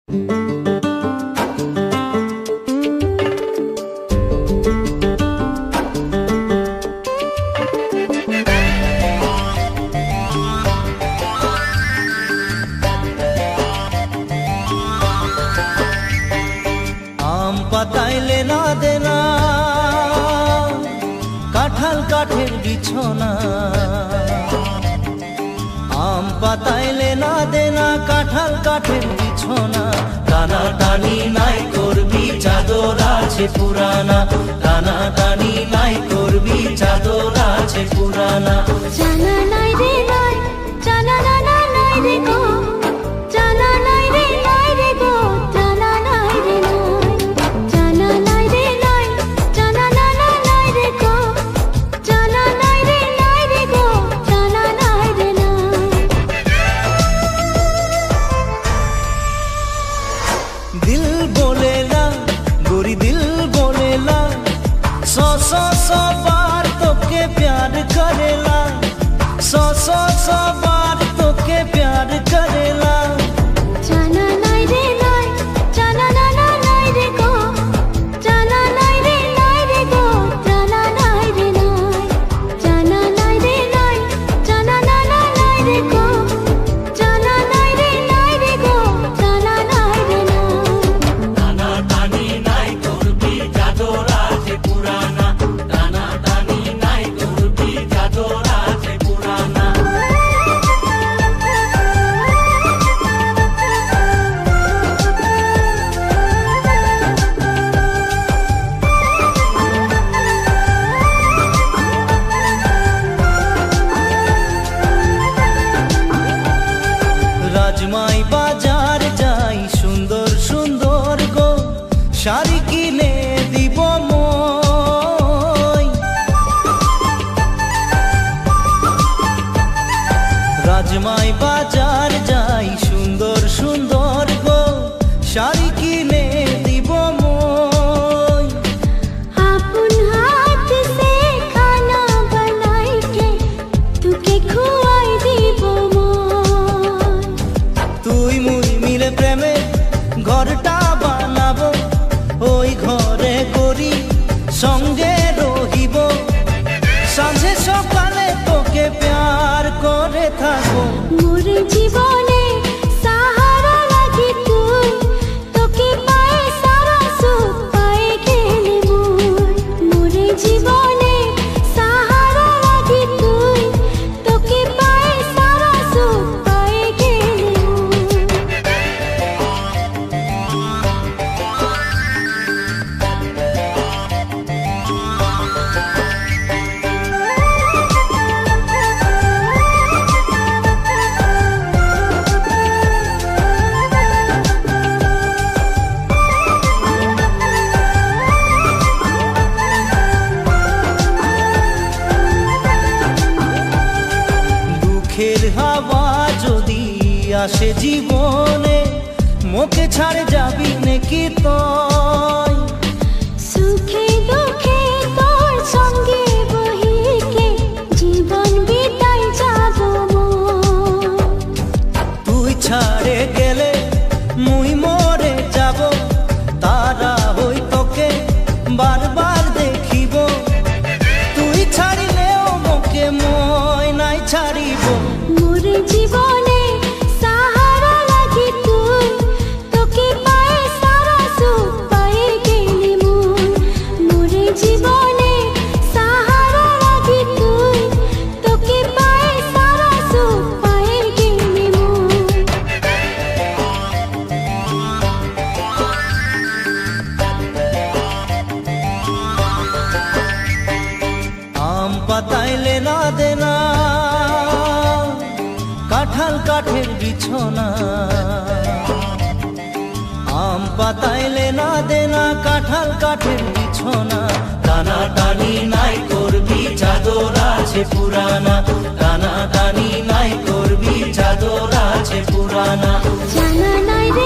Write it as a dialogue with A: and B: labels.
A: আম পাতাইলে না দেনা কাঁঠাল কাঠের বিছনা, আম পাতাইলে না দেনা কাঁঠাল কাঠের বিছনা, টানা টানি নাই করবি চাদর আছে পুরানা, টানা টানি নাই করবি চাদর আছে পুরানা।
B: জানা নাই রে নাই, জানা না না নাই রে গো, জানা নাই রে নাই রে গো, জানা নাই রে নাই, জানা নাই রে নাই, জানা না না নাই রে গো, জানা নাই রে নাই রে গো, জানা নাই রে নাই।
A: दिल बोलेला गोरी दिल बोलेला, सौ सौ सौ बार तोके प्यार करेला, सौ सौ सौ बार तोके प्यार करेला।
B: জানা নাই রে নাই, জানা না না নাই রে গো, জানা নাই রে নাই রে গো, জানা নাই রে নাই, জানা নাই রে নাই, জানা না না নাই রে গো, জানা নাই রে নাই রে গো, জানা নাই রে নাই।
A: টানা টানি নাই করবি চাদর আছে পুরানা, টানা টানি নাই করবি চাদর আছে পুরানা। রাজমাই বাজার যাই সুন্দর সুন্দর গো, শাড়ি কিনে দিব মই। রাজমাই বাজার যাই সুন্দর সুন্দর গো, শাড়ি কিনে দিব মই।
B: আপন হাত से खाना बनाई के तुके खुआई দিব মই।
A: তুই মুই মিলে প্রেমে ঘরটা বানাবো, ওই ঘরে করি সঙ্গে রহিব, সাঁঝে সকালে তোকে প্যার করে থাকবো।
B: মোর জীবনে সাহারা লাগি তুই, তোকে পায়ে সারা সুখ পায়ে গেলে মোর। মোর জীবনে সাহারা লাগি তুই, তোকে পায়ে সারা সুখ পায়ে গেলে
A: দুঃখের হাওয়া যদি আসে জীবনে, মোকে ছাড়ে যাবি নাকি তুই?
B: সুখে দুঃখে তোর সঙ্গে বহিকে জীবন বিতাই যাব মোর।
A: তুই ছাড়ে গেলে মুই মরে যাব, তারা হই তোকে বারবার দেখিব, তুই ছাড়িলেও মোকে মই নাই ছাড়িব।
B: মোর জীবনে সাহারা লাগি তুই, তোকে পায়ে সারা সুখ পায়ে গেলে মোর। মোর জীবনে সাহারা লাগি তুই, তোকে পায়ে সারা সুখ পায়ে গেলে মোর।
A: আম পাতাইলে না দেনা কাঁঠাল কাঠের বিছনা, আম পাতাইলে না দেনা কাঁঠাল কাঠের বিছনা, টানা টানি নাই করবি চাদর আছে পুরানা, টানা টানি নাই করবি চাদর আছে পুরানা।
B: জানা নাই রে